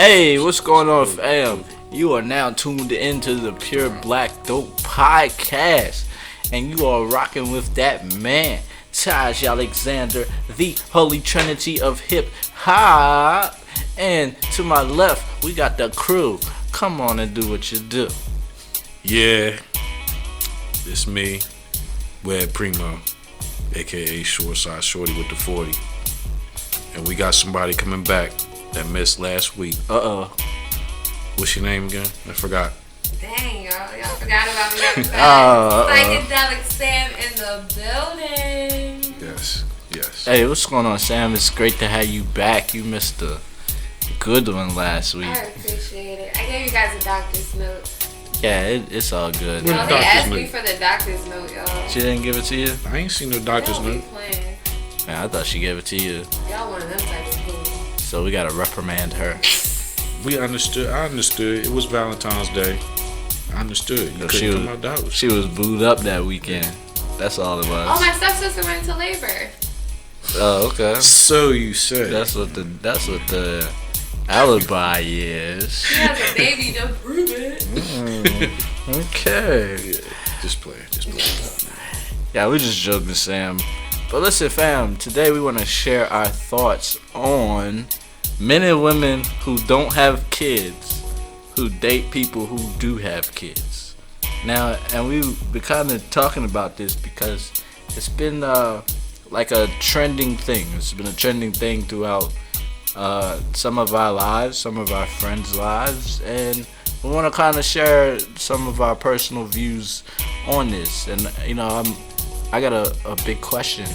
Hey, what's going on, fam? You are now tuned into the Pure Black Dope Podcast, and you are rocking with that man, Taj AlexandHer, the Holy Trinity of Hip Hop. And to my left, we got the crew. Come on and do what you do. Yeah, it's me, Webb Primo, aka Shoreside Shorty with the 40, and we got somebody coming back that missed last week. What's your name again? I forgot. Dang, y'all forgot about me. Psychedelic Sam in the building. Yes. Hey, what's going on, Sam? It's great to have you back. You missed a good one last week. I appreciate it. I gave you guys a doctor's note. Yeah, it's all good. Y'all, they asked me for the doctor's note, y'all. She didn't give it to you? I ain't seen no doctor's Y'all be note. playing. Man, I thought she gave it to you. Y'all one of them type of people. So we gotta reprimand her. We understood. I understood. It was Valentine's Day. I understood. You couldn't come out that. She was booed up that weekend. That's all it was. Oh, my stepsister went into labor. Oh, okay. So you said. That's what the alibi is. She has a baby to prove it. Okay. Just play. Yeah, we're just joking, Sam. But listen, fam, today we want to share our thoughts on men and women who don't have kids, who date people who do have kids. Now, and we've been kind of talking about this because it's been like a trending thing. It's been a trending thing throughout some of our lives, some of our friends' lives, and we want to kind of share some of our personal views on this. And you know, I got a big question.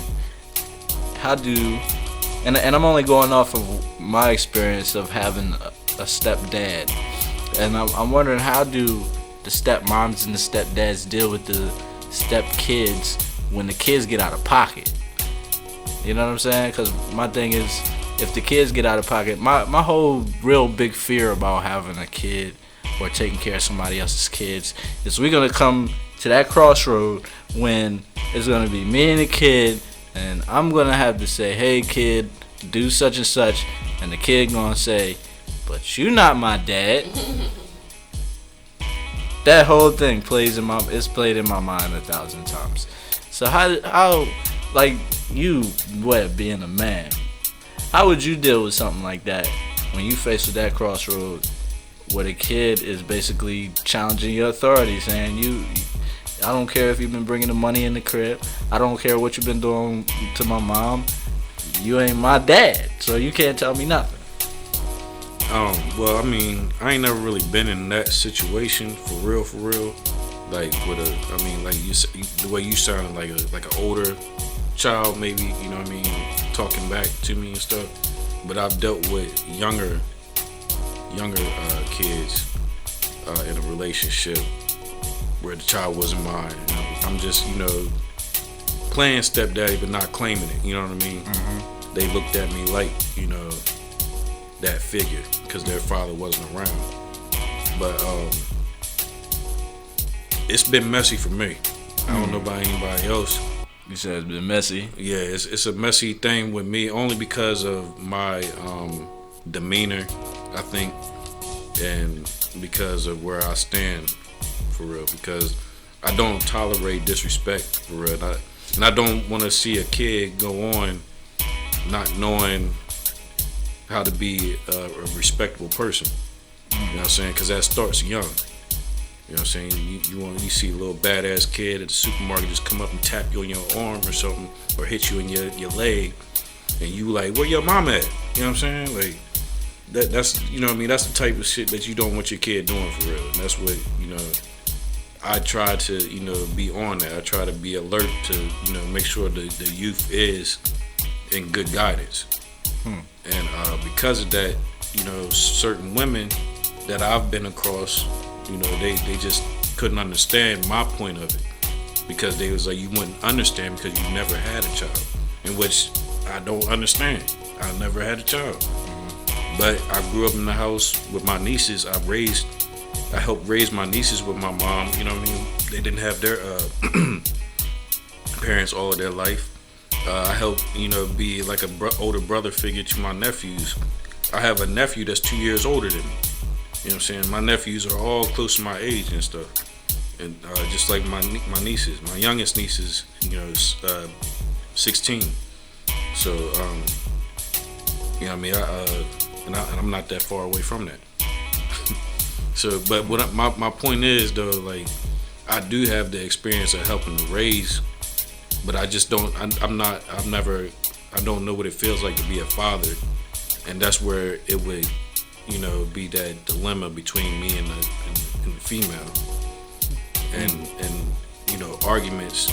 How do, and I'm only going off of my experience of having a stepdad, and I'm wondering, how do the stepmoms and the stepdads deal with the stepkids when the kids get out of pocket? You know what I'm saying? Because my thing is, if the kids get out of pocket, my whole real big fear about having a kid or taking care of somebody else's kids is we're going to come to that crossroad when it's going to be me and the kid, and I'm going to have to say, hey kid, do such and such, and the kid going to say, but you not my dad. That whole thing played in my mind 1,000 times. So how like you, Webb, being a man, how would you deal with something like that when you face with that crossroad where the kid is basically challenging your authority, saying I don't care if you've been bringing the money in the crib, I don't care what you've been doing to my mom, you ain't my dad, so you can't tell me nothing. Well, I mean, I ain't never really been in that situation for real. Like the way you sounded like an older child, maybe, you know what I mean, talking back to me and stuff. But I've dealt with younger kids in a relationship where the child wasn't mine. I'm just, playing stepdaddy but not claiming it. You know what I mean? Mm-hmm. They looked at me like, that figure because their father wasn't around. But it's been messy for me. I don't know about anybody else. You said it's been messy? Yeah, it's a messy thing with me only because of my demeanor, I think, and because of where I stand, for real, because I don't tolerate disrespect, for real, and I don't want to see a kid go on not knowing how to be a respectable person. You know what I'm saying? Because that starts young. You know what I'm saying? You see a little badass kid at the supermarket just come up and tap you on your arm or something, or hit you in your leg, and you like, where your mom at? You know what I'm saying? Like that's, you know what I mean? That's the type of shit that you don't want your kid doing, for real. And that's what, I try to, be on that. I try to be alert to, make sure the youth is in good guidance. And because of that, certain women that I've been across, they just couldn't understand my point of it, because they was like, you wouldn't understand because you never had a child, in which I don't understand. I never had a child. But I grew up in the house with my nieces. I helped raise my nieces with my mom. You know what I mean? They didn't have their parents all of their life. I helped, be like a older brother figure to my nephews. I have a nephew that's 2 years older than me. You know what I'm saying? My nephews are all close to my age and stuff. And just like my nieces. My youngest niece is, is 16. So, you know what I mean? And I'm not that far away from that. So, but what my point is, though, like, I do have the experience of helping to raise, but I just don't, I don't know what it feels like to be a father. And that's where it would, be that dilemma between me and the female. And arguments,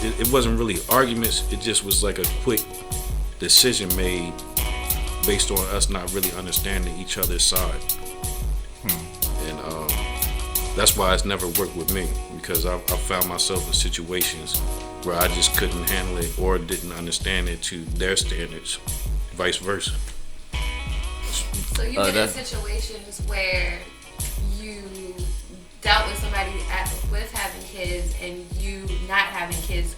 it wasn't really arguments, it just was like a quick decision made based on us not really understanding each other's side. And that's why it's never worked with me, because I found myself in situations where I just couldn't handle it or didn't understand it to their standards, vice versa. So you've been in situations where you dealt with somebody with having kids and you not having kids.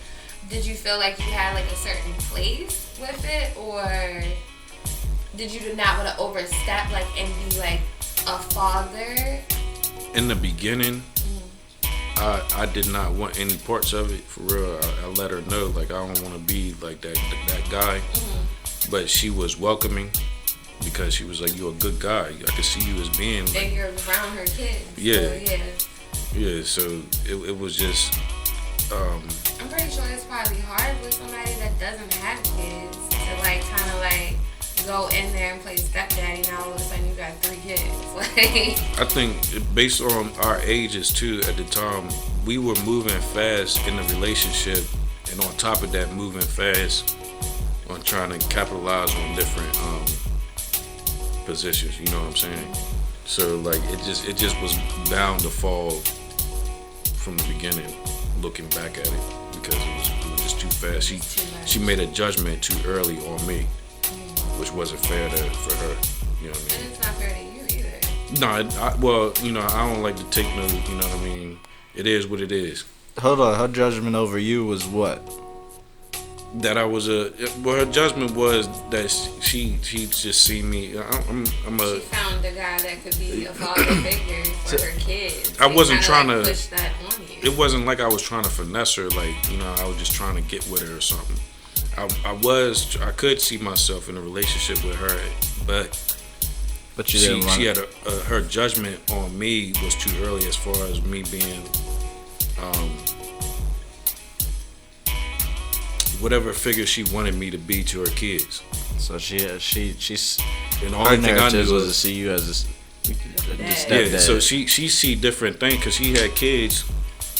Did you feel like you had like a certain place with it, or did you not want to overstep and be like a father? In the beginning, I did not want any parts of it, for real. I let her know, like, I don't want to be like that guy. But she was welcoming, because she was like, "You're a good guy. I could see you as being." And you're around her kids. Yeah. So, yeah. So it was just. I'm pretty sure it's probably hard with somebody that doesn't have kids to kind of go in there and play stepdaddy. Now all of a sudden you got 3 kids. I think based on our ages too, at the time, we were moving fast in the relationship, and on top of that, moving fast on trying to capitalize on different positions. You know what I'm saying? So it just was bound to fall from the beginning. Looking back at it, because it was just too fast. She made a judgment too early on me, which wasn't fair for her. You know what I mean? And it's not fair to you either. No, I don't like to take no. You know what I mean? It is what it is. Hold on, her judgment over you was what? That I was her judgment was that she just seen me. She found a guy that could be a father figure for her kids. I wasn't trying to push that on you. It wasn't like I was trying to finesse her, I was just trying to get with her or something. I could see myself in a relationship with her, but you didn't she had her judgment on me was too early, as far as me being whatever figure she wanted me to be to her kids. So she's and the only thing I knew was to see you as a stepdad. Yeah, so she see different things because she had kids.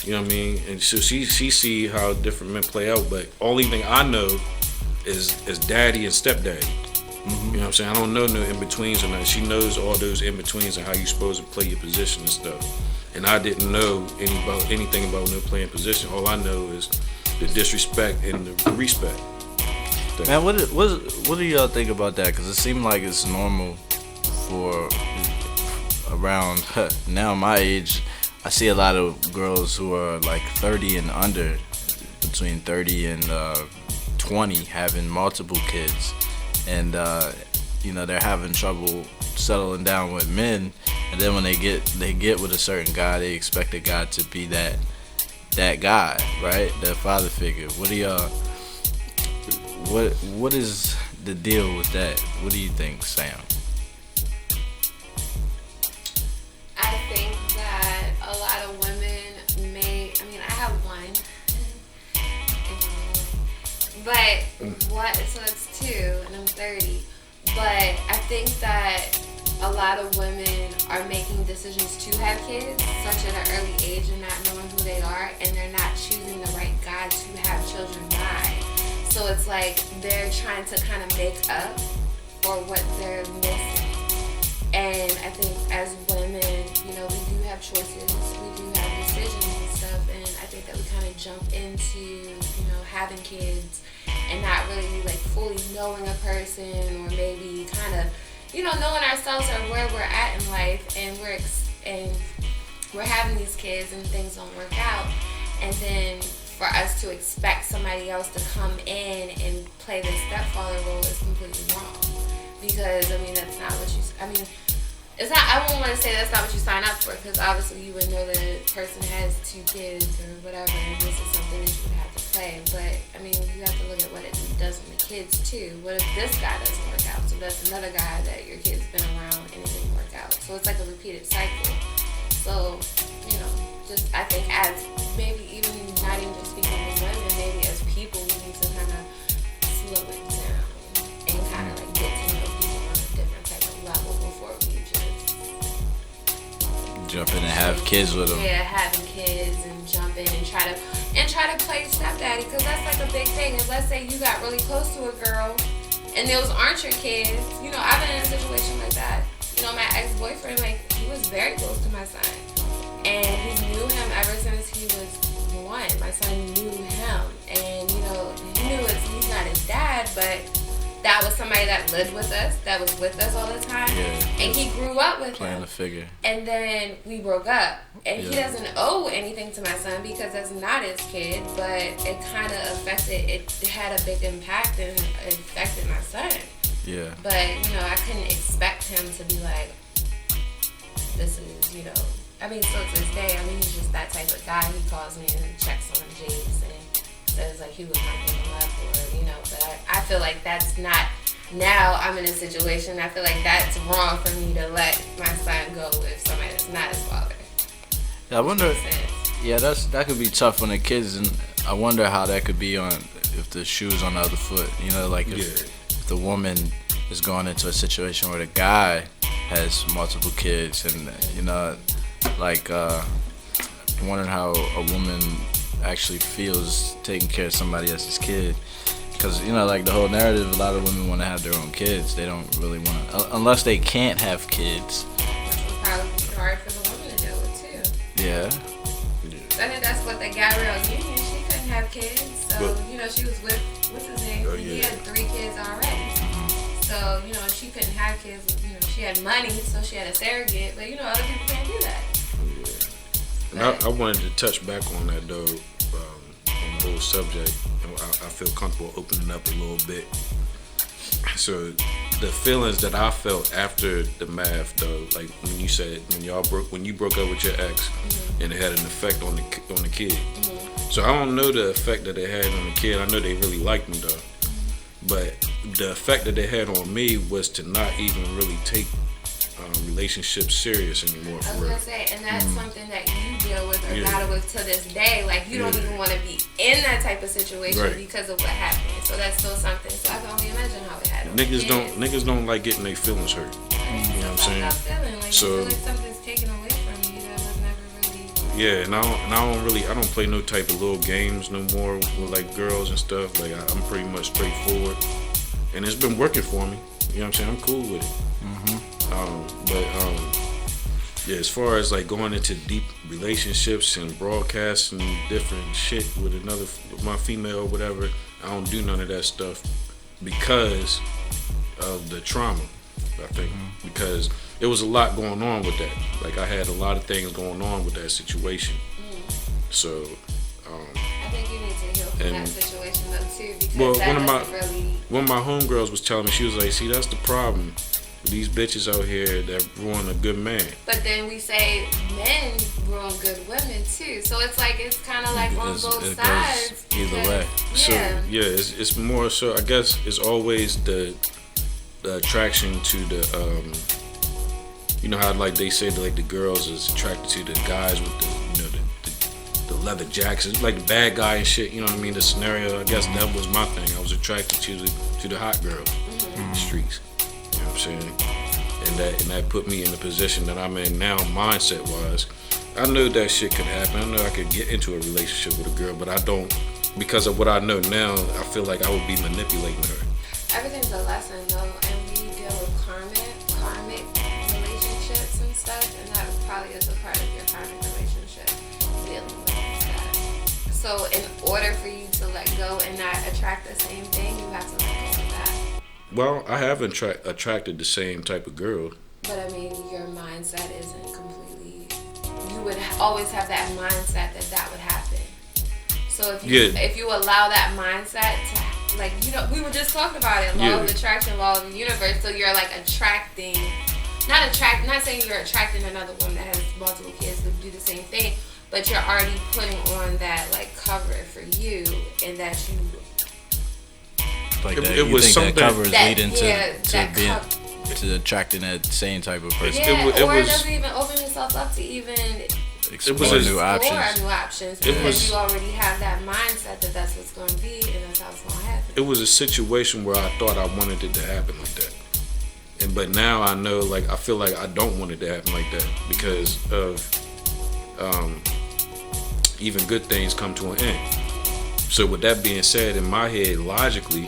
You know what I mean? And so she see how different men play out, but only thing I know is daddy and stepdaddy. You know what I'm saying? I don't know no in-betweens or nothing. She knows all those in-betweens and how you're supposed to play your position and stuff. And I didn't know anything about no playing position. All I know is the disrespect and the respect. Man, what do y'all think about that? Because it seemed like it's normal for around now my age. I see a lot of girls who are 30 and under, between 30 and 20, having multiple kids, and they're having trouble settling down with men. And then when they get with a certain guy, they expect the guy to be that guy, right? That father figure. What do y'all? What is the deal with that? What do you think, Sam? I think that a lot of women I have one, so it's 2, and I'm 30. But I think that a lot of women are making decisions to have kids such at an early age and not knowing who they are, and they're not choosing the right guy to have children by. So it's they're trying to kind of make up for what they're missing. And I think as women, we do have choices, we do have decisions and stuff, and I think that we kind of jump into, having kids and not really fully knowing a person, or maybe kind of, knowing ourselves or where we're at in life, and we're having these kids and things don't work out, and then for us to expect somebody else to come in and play the stepfather role is completely wrong. because I mean that's not what you. I mean, it's not. I won't want to say that's not what you sign up for, because obviously you would know that a person has 2 kids or whatever, and this is something that you would have to play. But I mean, you have to look at what it does with the kids too. What if this guy doesn't work out? So that's another guy that your kid's been around and it didn't work out. So it's like a repeated cycle. So, you know, just I think as maybe even not even just speaking with women, maybe as people we need to kind of slow it down and kind of like get to know people on a different type of level before we just jump in and have kids with them. Yeah, having kids and jump in and try to play stepdaddy, because that's like a big thing. If let's say you got really close to a girl and those aren't your kids, you know, I've been in a situation like that. You know, my ex-boyfriend, like, he was very close to my son. And he knew him ever since he was 1. My son knew him. And, you know, he knew he's not his dad, but that was somebody that lived with us, that was with us all the time. Yeah, and he grew up with playing him. a figure. And then we broke up. And Yeah. he doesn't owe anything to my son because that's not his kid, but it kind of it had a big impact and it affected my son. Yeah. But, you know, I couldn't expect him to be like, this is, you know, I mean, so to this day, I mean, he's just that type of guy. He calls me and checks on Jace and says, like, he was my him up, or, you know, but I feel like that's not, now I'm in a situation, I feel like that's wrong for me to let my son go with somebody that's not his father. Yeah, I wonder, yeah, that could be tough on the kids, and I wonder how that could be on, if the shoe's on the other foot, you know, like if the woman is going into a situation where the guy has multiple kids, and you know, like wondering how a woman actually feels taking care of somebody else's kid, because you know, like the whole narrative, a lot of women want to have their own kids. They don't really want to, unless they can't have kids. Which would probably be hard for the woman to deal with too. Yeah. I think that's what the Gabrielle Union, she couldn't have kids, so you know, she was with, what's his name? He had 3 kids already. So, you know, she couldn't have kids, you know, she had money, so she had a surrogate, but you know, other people can't do that. Yeah. And I wanted to touch back on that though, on the whole subject. I feel comfortable opening up a little bit. So the feelings that I felt after the math though, like when you said when you broke up with your ex, and it had an effect on the kid. So I don't know the effect that it had on the kid. I know they really liked me though, but the effect that they had on me was to not even really take relationships serious anymore. I was gonna say, and that's something that you deal with or battle with to this day. Like you don't even want to be in that type of situation because of what happened. So that's still something. So I can only imagine how it had on Niggas don't like getting their feelings hurt. You know what I'm saying? Like, So you feel like something's taken away from you that was never really. Yeah, and I don't play no type of little games no more with like girls and stuff. Like I'm pretty much straightforward, and it's been working for me. You know what I'm saying? I'm cool with it. Yeah, as far as like going into deep relationships and broadcasting different shit with my female or whatever, I don't do none of that stuff because of the trauma, I think. Because it was a lot going on with that. Like I had a lot of things going on with that situation. So I think you need to heal from that situation though too, because one of my homegirls was telling me, she was like, see, that's the problem. These bitches out here that ruin a good man. But then we say men ruin good women too. So it's like, it's kind of like on both sides. Either way. So yeah, it's more so, I guess it's always the attraction to the, you know how like they say that like the girls is attracted to the guys with the, you know, the leather jackets, like the bad guy and shit, you know what I mean? The scenario, I guess that was my thing. I was attracted to the hot girl in the streets. You know what I'm saying? And that put me in the position that I'm in now, mindset wise. I knew that shit could happen. I know I could get into a relationship with a girl, but I don't, because of what I know now, I feel like I would be manipulating her. Everything's a lesson though, and we deal with karmic relationships and stuff, and that probably is a part of your karmic relationship, dealing with that. So in order for you to let go and not attract the same thing, you have to let go of that. Well, I haven't attracted the same type of girl. But I mean, your mindset isn't completely. You would always have that mindset that would happen. So if you allow that mindset to like, we were just talking about it, law of attraction, law of the universe. So you're like attracting, not saying you're attracting another woman that has multiple kids to do the same thing, but you're already putting on that like cover for you, and that you like that. It You was think something that cover is leading to attracting that same type of person. Yeah, or it doesn't even open yourself up to even explore new options because you already have that mindset that that's what's going to be and that's how it's going to happen. It was a situation where I thought I wanted it to happen like that, but now I know, like, I feel like I don't want it to happen like that because of even good things come to an end. So with that being said, in my head, logically,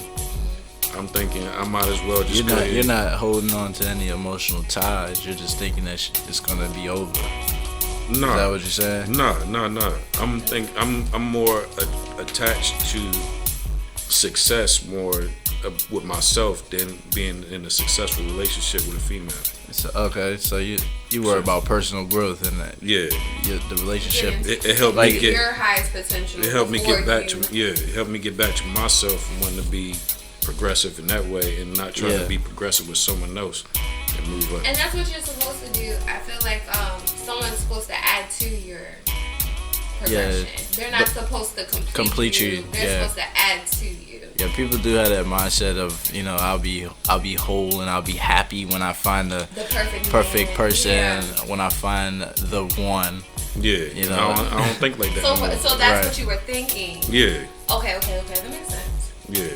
I'm thinking I might as well just you're not holding on to any emotional ties. You're just thinking that it's gonna be over. No. Is that what you're saying? No. I'm more attached to success more with myself than being in a successful relationship with a female. So you worry about personal growth and that. Yeah. The relationship. It helped me get your highest potential. It helped me get back to it helped me get back to myself and wanting to be progressive in that way and not trying to be progressive with someone else and move up. And that's what you're supposed to do. I feel like someone's supposed to add to your progression. They're not supposed to complete you. They're supposed to add to you. Yeah, people do have that mindset of, I'll be whole and I'll be happy when I find the perfect person, when I find the one. Yeah, I don't think like that. So that's what you were thinking. Yeah. Okay, that makes sense. Yeah.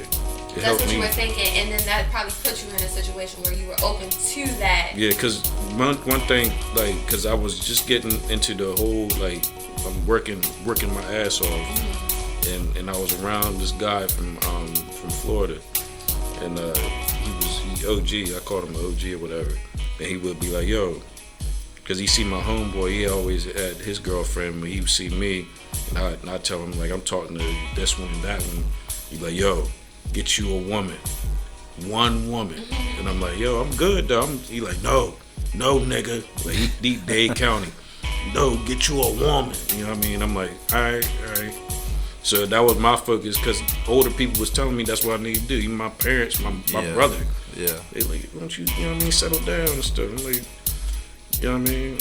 That's what you were thinking, and then that probably put you in a situation where you were open to that. Yeah, because one thing, like, because I was just getting into the whole, like, I'm working my ass off, and I was around this guy from Florida, and he OG, I called him OG or whatever, and he would be like, yo, because he see my homeboy, he always had his girlfriend, but he would see me, and I tell him, like, I'm talking to this one and that one, he like, yo, get you a woman, one woman, and I'm like, yo, I'm good though. He like, no, nigga, like he Dade County, no, get you a woman. You know what I mean? I'm like, all right. So that was my focus because older people was telling me that's what I need to do. Even my parents, my brother, they like, why don't you, you know what I mean, settle down and stuff. I'm like, you know what I mean?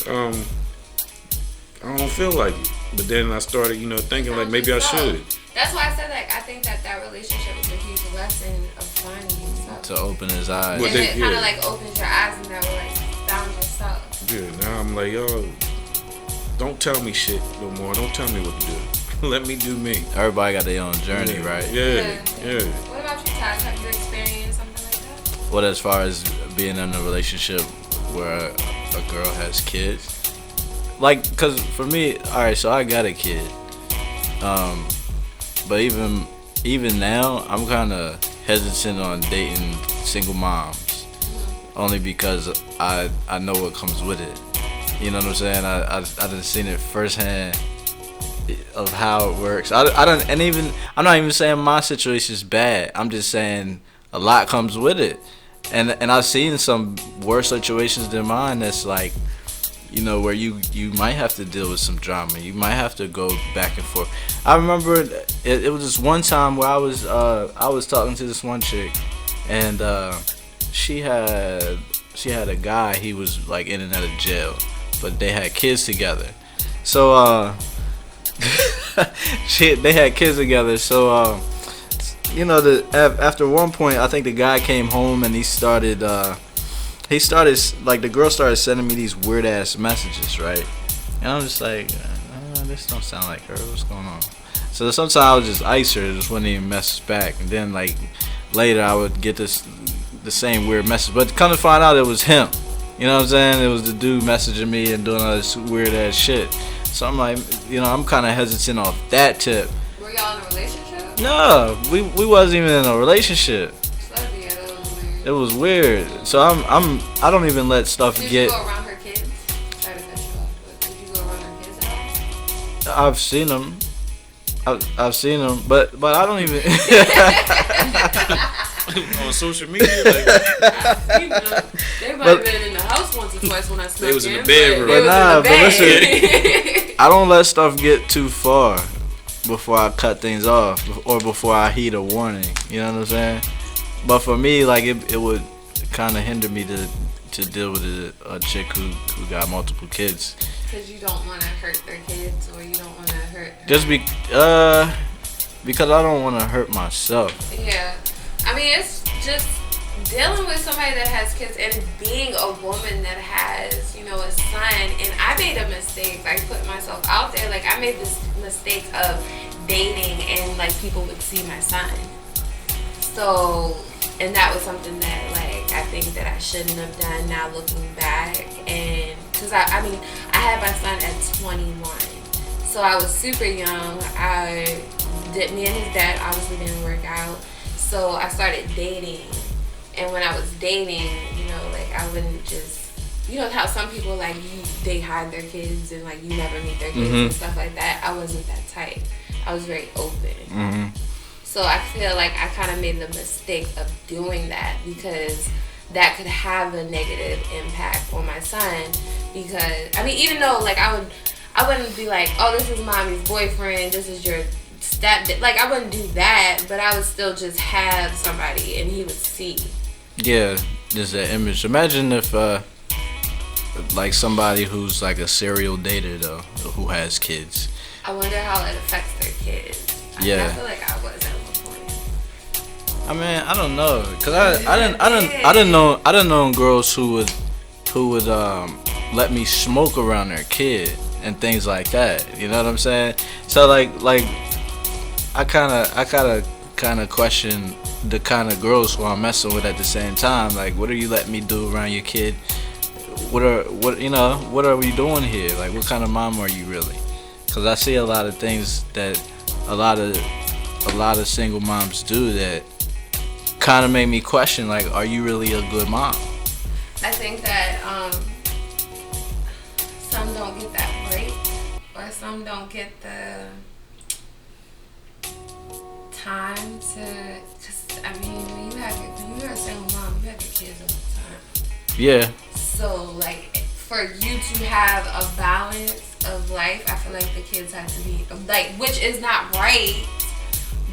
I don't feel like it, but then I started, thinking like maybe I should. That's why I said, like, I think that relationship was a huge lesson of finding yourself. To open his eyes. And it kind of, like, opens your eyes and that way, like, found yourself. Yeah, now I'm like, yo, don't tell me shit no more. Don't tell me what to do. Let me do me. Everybody got their own journey, right? Yeah. What about you, Taj? Have you experienced something like that? What, as far as being in a relationship where a girl has kids? Like, because for me, alright, so I got a kid. But even now, I'm kind of hesitant on dating single moms, only because I know what comes with it. You know what I'm saying? I done seen it firsthand of how it works. I'm not even saying my situation's bad. I'm just saying a lot comes with it, and I've seen some worse situations than mine. That's like, where you might have to deal with some drama. You might have to go back and forth. I remember it was this one time where I was talking to this one chick, and she had a guy. He was like in and out of jail, but they had kids together. So they had kids together. So after one point, I think the guy came home and he started like, the girl started sending me these weird ass messages, right? And I'm just like, this don't sound like her. What's going on? So sometimes I would just ice her, just wouldn't even message back. And then, like, later I would get the same weird message, but come to find out it was him. You know what I'm saying? It was the dude messaging me and doing all this weird ass shit. So I'm like, I'm kind of hesitant off that tip. Were y'all in a relationship? No, we wasn't even in a relationship. It was weird. So I don't even let stuff Did get. Did you go around her kids? Sorry to cut you off, but did you go around her kids at all? I've seen them. I've seen them, but I don't even. On social media, like, they might have been in the house once or twice when I snuck in. They was in the bedroom. But listen, I don't let stuff get too far. before I cut things off or before I heed a warning. You know what I'm saying? But for me, like it would kind of hinder me to deal with a chick who got multiple kids. Because you don't want to hurt their kids, or you don't want to hurt her. Just because I don't want to hurt myself. Yeah, I mean, it's just dealing with somebody that has kids and being a woman that has, you know, a son. And I made a mistake. I put myself out there. Like, I made this mistake of dating and, like, people would see my son. So, and that was something that, like, I think that I shouldn't have done now looking back. And, because, I mean, I had my son at 21. So I was super young. Me and his dad obviously didn't work out. So I started dating. And when I was dating, you know, like, I wouldn't just, you know how some people, like, they hide their kids and, like, you never meet their kids and stuff like that. I wasn't that type. I was very open. So I feel like I kind of made the mistake of doing that because that could have a negative impact on my son. Because, I mean, even though, like, I wouldn't be like, oh, this is mommy's boyfriend, this is your stepdad. Like, I wouldn't do that, but I would still just have somebody and he would see. Yeah, there's that image. Imagine if, like, somebody who's like a serial dater though, who has kids. I wonder how it affects their kids. I feel like I was at one point. I mean, I don't know, cause I didn't know girls who would let me smoke around their kid and things like that. You know what I'm saying? So like I kind of question the kind of girls who I'm messing with at the same time. Like, what are you letting me do around your kid? What are we doing here? Like, what kind of mom are you really? Because I see a lot of things that a lot of single moms do that kind of make me question, like, are you really a good mom? I think that some don't get that break, or some don't get the time to. I mean, when you're a single mom, you have your kids all the time. Yeah. So, like, for you to have a balance of life, I feel like the kids have to be, like, which is not right,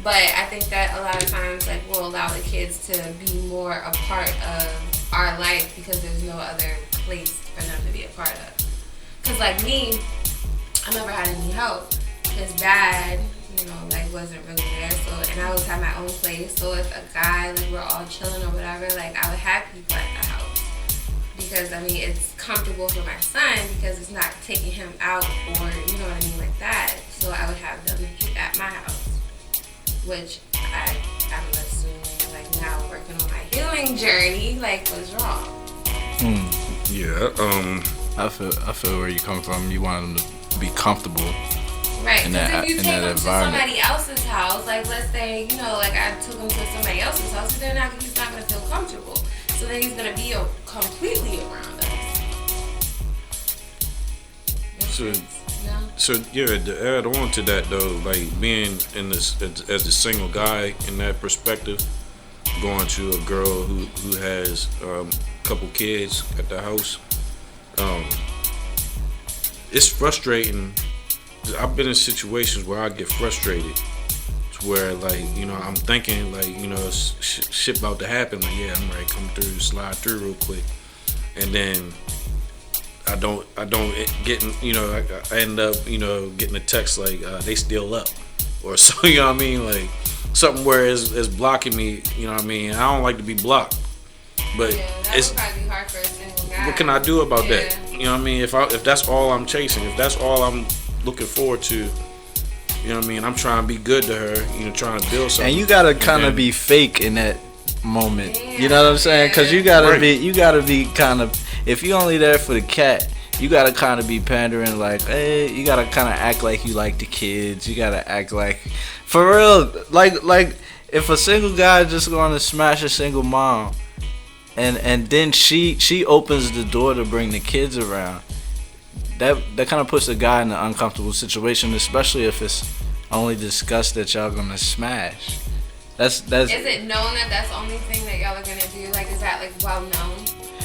but I think that a lot of times, like, we'll allow the kids to be more a part of our life because there's no other place for them to be a part of. Because, like, me, I never had any help. His dad, you know, like, wasn't really there, so, and I always had my own place, so if a guy, like, we're all chilling or whatever, like, I would have people at the house. Because, I mean, it's comfortable for my son because it's not taking him out or, you know what I mean, like that. So I would have them at my house, which I'm assuming, like, now working on my healing journey, like, was wrong. Yeah, I feel where you come from. You want them to be comfortable. Right, because if you take them to environment. somebody else's house, like, let's say, you know, like, I took him to somebody else's house, he's not going to feel comfortable. So then he's going to be completely around us. So yeah, to add on to that though, like, being in this as a single guy in that perspective, going to a girl who has a couple kids at the house, it's frustrating. I've been in situations where I get frustrated, to where, like, you know, I'm thinking, like, you know, shit about to happen. Like, yeah, I'm ready to come through, slide through real quick, and then I don't get, you know, I end up, you know, getting a text like they still up, or so, you know what I mean, like something where it's blocking me. You know what I mean? I don't like to be blocked, but that it's would probably be hard for a single guy. What can I do about that? You know what I mean? If that's all I'm chasing, if that's all I'm looking forward to, you know what I mean? I'm trying to be good to her, you know, trying to build something. And you gotta kind of be fake in that moment. Yeah, you know what I'm saying? Because you gotta be kind of. If you're only there for the cat, you gotta kind of be pandering, like, hey, you gotta kind of act like you like the kids. You gotta act like, for real, like if a single guy just gonna smash a single mom, and then she opens the door to bring the kids around. That kind of puts the guy in an uncomfortable situation, especially if it's only discussed that y'all gonna smash. That's. Is it known that that's the only thing that y'all are gonna do? Like, is that, like, well known?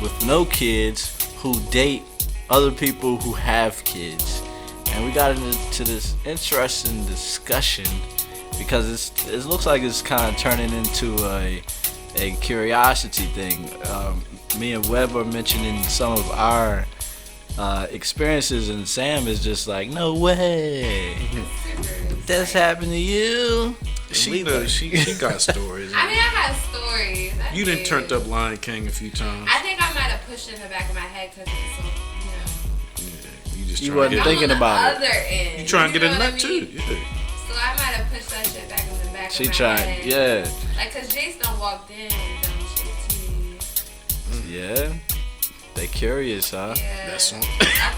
with no kids who date other people who have kids. And we got into this interesting discussion because it looks like it's kind of turning into a curiosity thing. Me and Webb are mentioning some of our experiences, and Sam is just like, no way, that's happened to you. She got stories. I mean, I have stories. You done turned up Lion King a few times. I think I might have pushed it in the back of my head because it's so, You just you wasn't thinking about it. End. You trying to get a nut I mean? too. Yeah. So I might have pushed that shit back in the back She of my tried, head. yeah. Like, cause Jace done walked in and done shit too. Yeah. They curious, huh? Yeah. That's on. I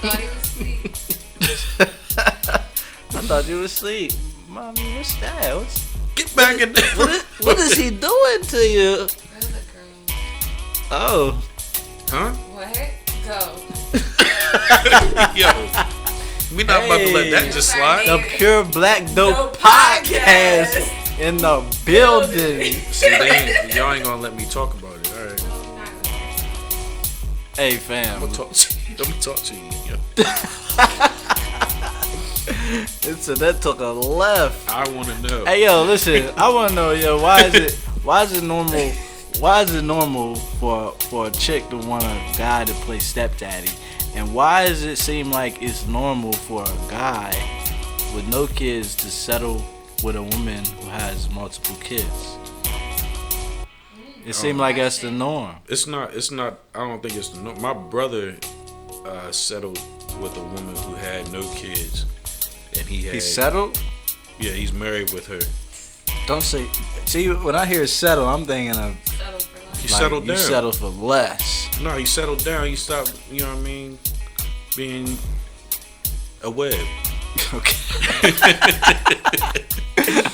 thought he was asleep. I thought you was asleep. Mommy, what's that? Get back in there. What is he doing to you? Where's the girl? Oh. Huh? What? Go. Yo. We not about to let that just slide. The Pure Black Dope Podcast in the building. See, y'all ain't gonna let me talk about it. All right. Hey, fam. I'm gonna talk to you. Yo. So that took a left. I want to know. Hey, yo, listen. I want to know, yo, why is it normal for a chick to want a guy to play stepdaddy, and why does it seem like it's normal for a guy with no kids to settle with a woman who has multiple kids? It seems like that's the norm. It's not. I don't think it's the norm. My brother settled with a woman who had no kids, and he settled. Yeah, he's married with her. Don't say. See, when I hear settle, I'm thinking of He settled down. You settle for less. No, he settled down. He stopped. You know what I mean? Being a Webb. Okay.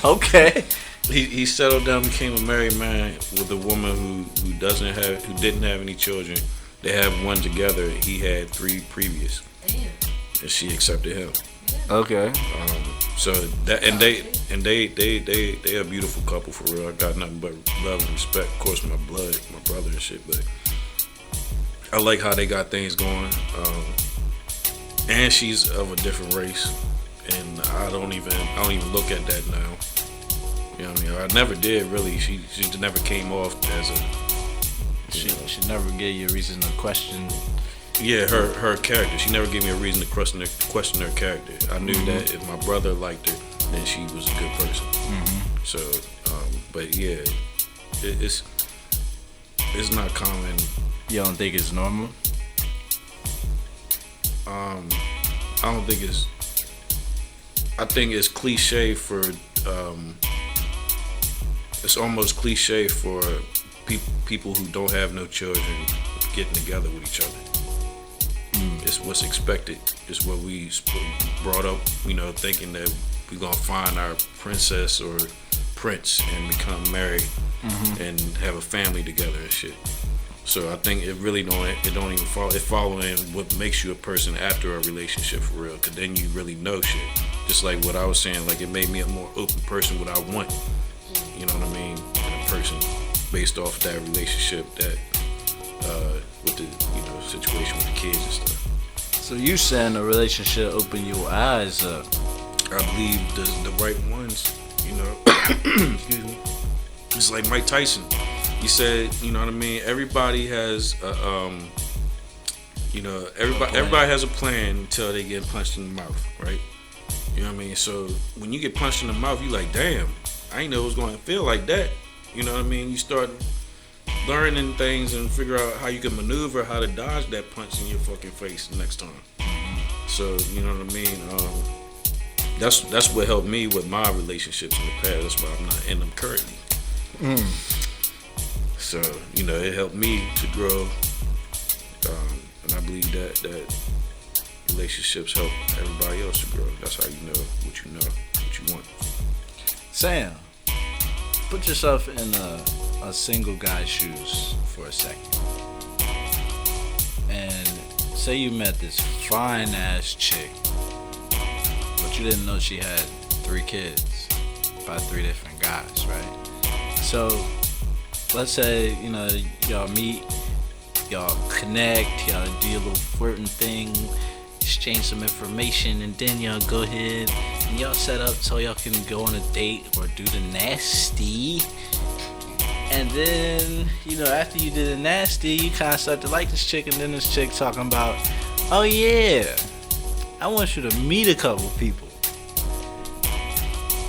Okay. He settled down, became a married man with a woman who didn't have any children. They have one together. He had 3 previous. Damn. And she accepted him. Okay. So that they a beautiful couple for real. I got nothing but love and respect. Of course, my blood, my brother and shit. But I like how they got things going. And she's of a different race, and I don't even look at that now. You know what I mean? I never did really. She never came off as a. She never gave you a reason to question. Yeah, her character. She never gave me a reason to question her character. I knew that if my brother liked her, then she was a good person. So, but yeah, it's not common. You don't think it's normal? I don't think it's. I think it's cliche for. It's almost cliche for people who don't have no children getting together with each other. It's what's expected. It's what we brought up, thinking that we're gonna find our princess or prince and become married and have a family together and shit. So I think it really don't even follow. It following what makes you a person after a relationship for real. Cause then you really know shit. Just like what I was saying, like it made me a more open person. What I want, you know what I mean, in a person based off that relationship that with the situation with the kids and stuff. So you saying a relationship open your eyes up? I believe the right ones, excuse me. It's like Mike Tyson. He said, you know what I mean? Everybody has everybody has a plan until they get punched in the mouth, right? You know what I mean? So when you get punched in the mouth, you like, damn, I ain't know it was going to feel like that. You know what I mean? You start learning things and figure out how you can maneuver, how to dodge that punch in your fucking face next time. So, you know what I mean? That's what helped me with my relationships in the past. That's why I'm not in them currently. So, it helped me to grow. And I believe that relationships help everybody else to grow. That's how you know what you want. Sam, put yourself in a single guy's shoes for a second. And say you met this fine ass chick, but you didn't know she had 3 kids by 3 different guys, right? So let's say, y'all meet y'all connect, y'all do your little flirting thing, exchange some information, and then y'all go ahead and y'all set up so y'all can go on a date or do the nasty. And then, after you did the nasty, you kind of start to like this chick, and then this chick talking about, oh yeah, I want you to meet a couple people.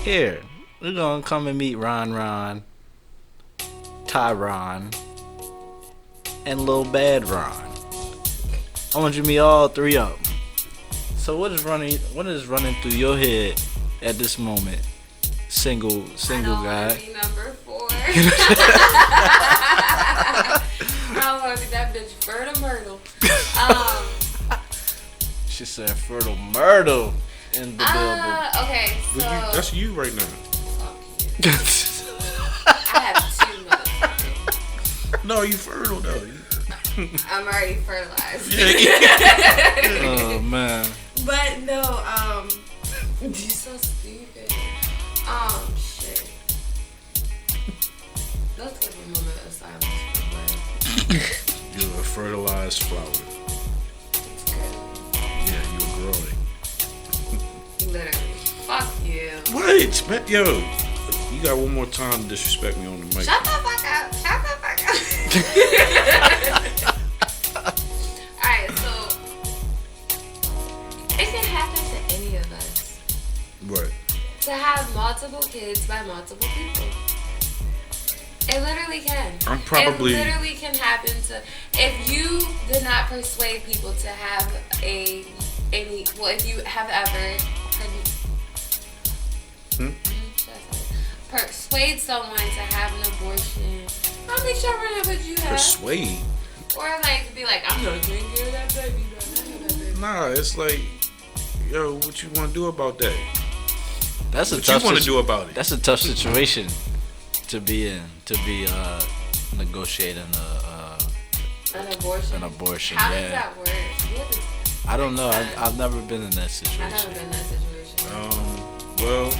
Here, we're gonna come and meet Ron, Tyron, and Lil Bad Ron. I want you to meet all three of them. So what is running through your head at this moment, single guy? I don't want to be number 4. I don't want to be that bitch Fertile Myrtle. She said Fertile Myrtle in the building. Okay, so That's you right now. fuck you. I have 2 motherfuckers. No, you fertile though. I'm already fertilized. Oh man. But no, you're so stupid. Shit. Let's give a moment of silence for Webb. You're a fertilized flower. It's good. Yeah, you're growing. Literally. Fuck you. Wait, man, yo, you got one more time to disrespect me on the mic. Shut the fuck up. Shut the fuck up. Alright, so it can happen to any of us Right. to have multiple kids by multiple people. It literally can. It literally can happen to, if you did not persuade people to have if you have ever persuade someone to have an abortion, how many children would you have? Persuade? Or like be like, I'm gonna take care of that baby. Nah, it's like, yo, what you want to do about that? That's What you want to do about it? That's a tough situation to be in, negotiating An abortion. an abortion. How yeah. does that work? You have to- I don't know. I've never been in that I've situation. never been in that situation. Well,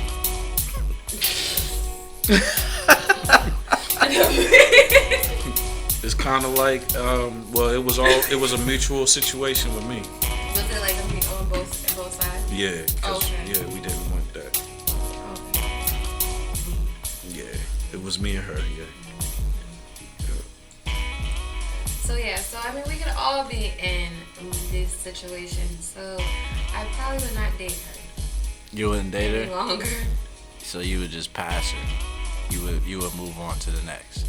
it's kind of like, it was a mutual situation with me. Was it like on both sides? Yeah, 'cause, Okay. yeah, we didn't want that. Okay. Yeah, it was me and her. Yeah. So I mean, we could all be in this situation. So I probably would not date her You wouldn't date any her, longer. so you would just pass her. You would move on to the next.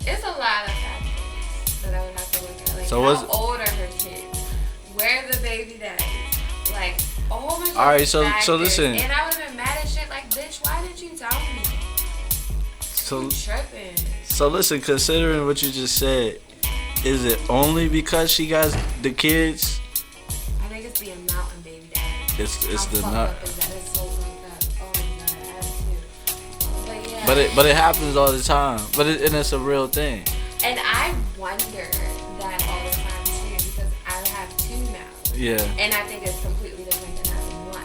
It's a lot of factors that I would have to look at. Like, So how old are her kids? Where are the baby daddies? Like, a whole bunch of Alright, so factors. listen. And I would have been mad as shit. Like, bitch, why didn't you tell me? So You tripping. So listen, considering what you just said, is it only because she got the kids? I think it's the amount of baby daddies. It's How the fucked not. up is that? It's so fucked up. Oh my god, I have to. But yeah. But it happens all the time. And it's a real thing. And I wonder that all the time too, because I have 2 now. Yeah. And I think it's completely different than having 1.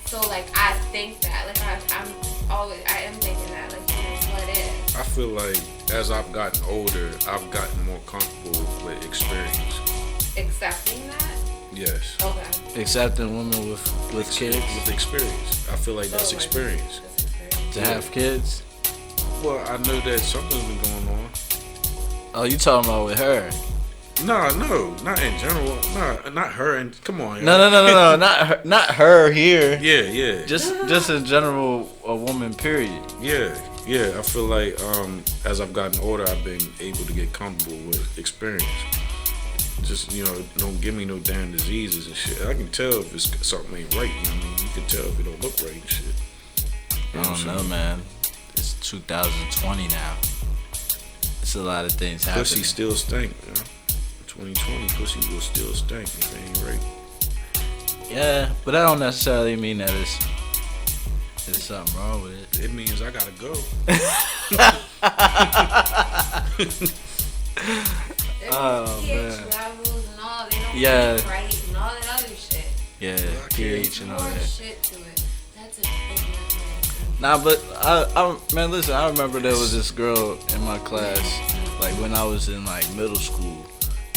So like I think that, like I am thinking that, like, what if? I feel like as I've gotten older, I've gotten more comfortable with experience. Accepting that? Yes. Okay. Accepting women with kids With experience. I feel like that's Oh, experience. That's experience. to have kids. Well, I know that something's been going on. Oh, you talking about with her? No, not in general. Not her. And come on. No, not her here. Yeah. Just in general, a woman. Period. Yeah. I feel like as I've gotten older, I've been able to get comfortable with experience. Just, don't give me no damn diseases and shit. I can tell if it's something ain't right. You know what I mean? You can tell if it don't look right and shit. I don't know, man. It's 2020 now. It's a lot of things happening. Pussy still stink, 2020, pussy will still stink if it ain't right. Yeah, but that don't necessarily mean that there's something wrong with it. It means I gotta go. Oh, pH man. levels and all, they don't Yeah. look right and all that other shit. Yeah, I pH and all More that. shit to it. That's a big nightmare. Nah, but man, listen. I remember there was this girl in my class. Like when I was in like middle school,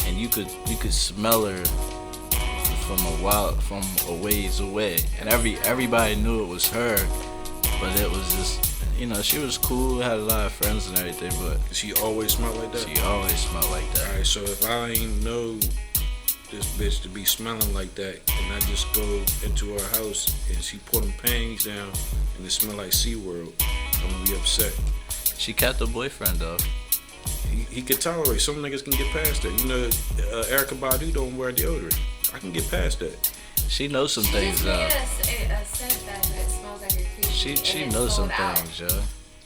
and you could smell her from a ways away, and everybody knew it was her, but it was just, she was cool, had a lot of friends and everything, but She always smelled like that? she always smelled like that. Alright, so if I ain't know this bitch to be smelling like that, and I just go into her house and she put them panties down and it smell like SeaWorld, I'm gonna be upset. She kept a boyfriend though. He could tolerate. Some niggas can get past that. Erykah Badu don't wear deodorant. I can get past that. She knows some She things just though. made a scent that smells like a coochie. She and knows it's some sold out. things, yo.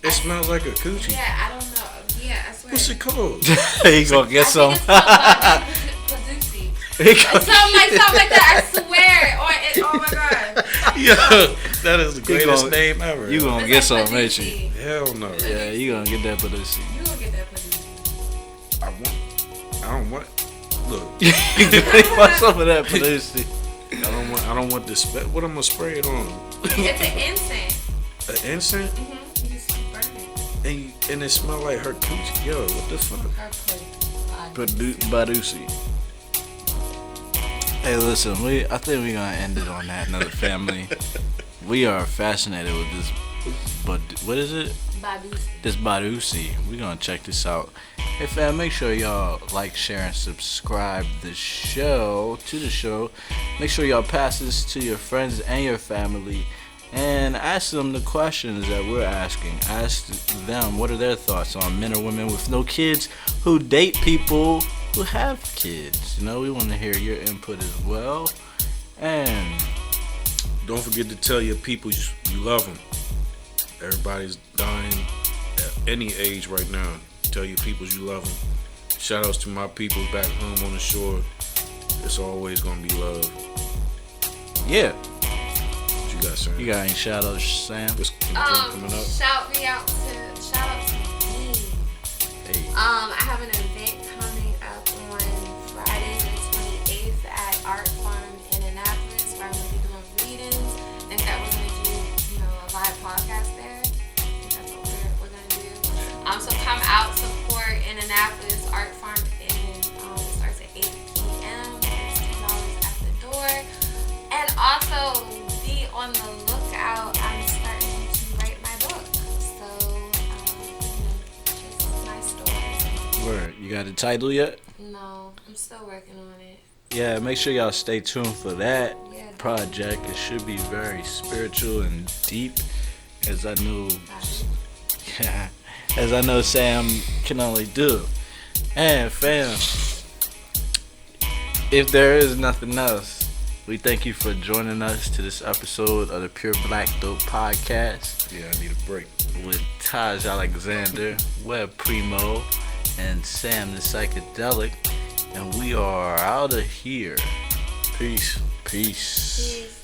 It smells like a coochie. Yeah, I don't know. Yeah, I swear. What's it called? He gonna get some. I think it's called Paducey. Something like that. I swear. Oh my god. Yo, that is the greatest name ever. You gonna It's get like some, ain't you? Paducey. Hell no. Yeah, you gonna get that Paducey. You gonna get that Paducey. I don't want. Look, You want some of that Paducey? I don't want this. What I'm gonna spray it on? It's an incense. An incense? You just burn it. And it smell like her coochie. Yo, what the fuck? Her Paducey. Hey, listen, I think we're gonna end it on that note, family. We are fascinated with this, but what is it? Paducey. This Badusi. We're gonna check this out. Hey fam, make sure y'all like, share, and subscribe to the show. Make sure y'all pass this to your friends and your family, and ask them the questions that we're asking. Ask them what are their thoughts on men or women with no kids who date people who have kids. We want to hear your input as well. And Don't forget to tell your people you love them. Everybody's dying at any age right now. Tell your peoples you love them. Shout outs to my people back home on the shore. It's always gonna be love. yeah, What you got, Sam? you got any shout outs, Sam? What's coming up? Shout out to me. Hey. I have an event coming up on Friday the 28th at Art Farm in Annapolis, where I'm going to be doing readings. I think that we're going to do, a live podcast there. I think that's what we're going to do. So come out, support in Annapolis Art Farm, and it starts at 8 p.m. It's $10 at the door. And also be on the lookout. I'm starting to write my book. So, just my story. Word. You got a title yet? No, I'm still working on it. Yeah, make sure y'all stay tuned for that Yeah. project. It should be very spiritual and deep, as I know. Yeah, as I know Sam can only do. And fam, if there is nothing else, we thank you for joining us to this episode of the Pure Black Dope Podcast Yeah, I need a break. with Taj AlexandHer, Webb Primo, and Sam the Psychedelic. And we are out of here. Peace. Peace.